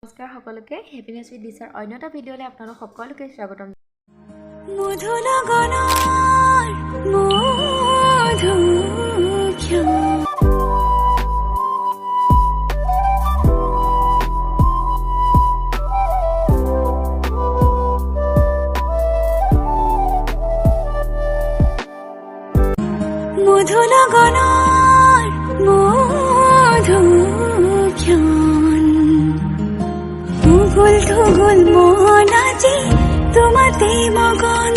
নমস্কাৰ সকলোকে happiness with দিছাৰ অন্য এটা ভিডিঅ'লৈ আপোনালোক সকলোকে স্বাগতম। ধুগুল মন আজি তোমাতে মগন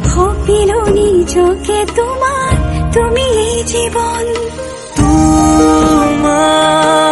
ভাবিলো নিজকে তোমার তুমি এই জীবন তোমার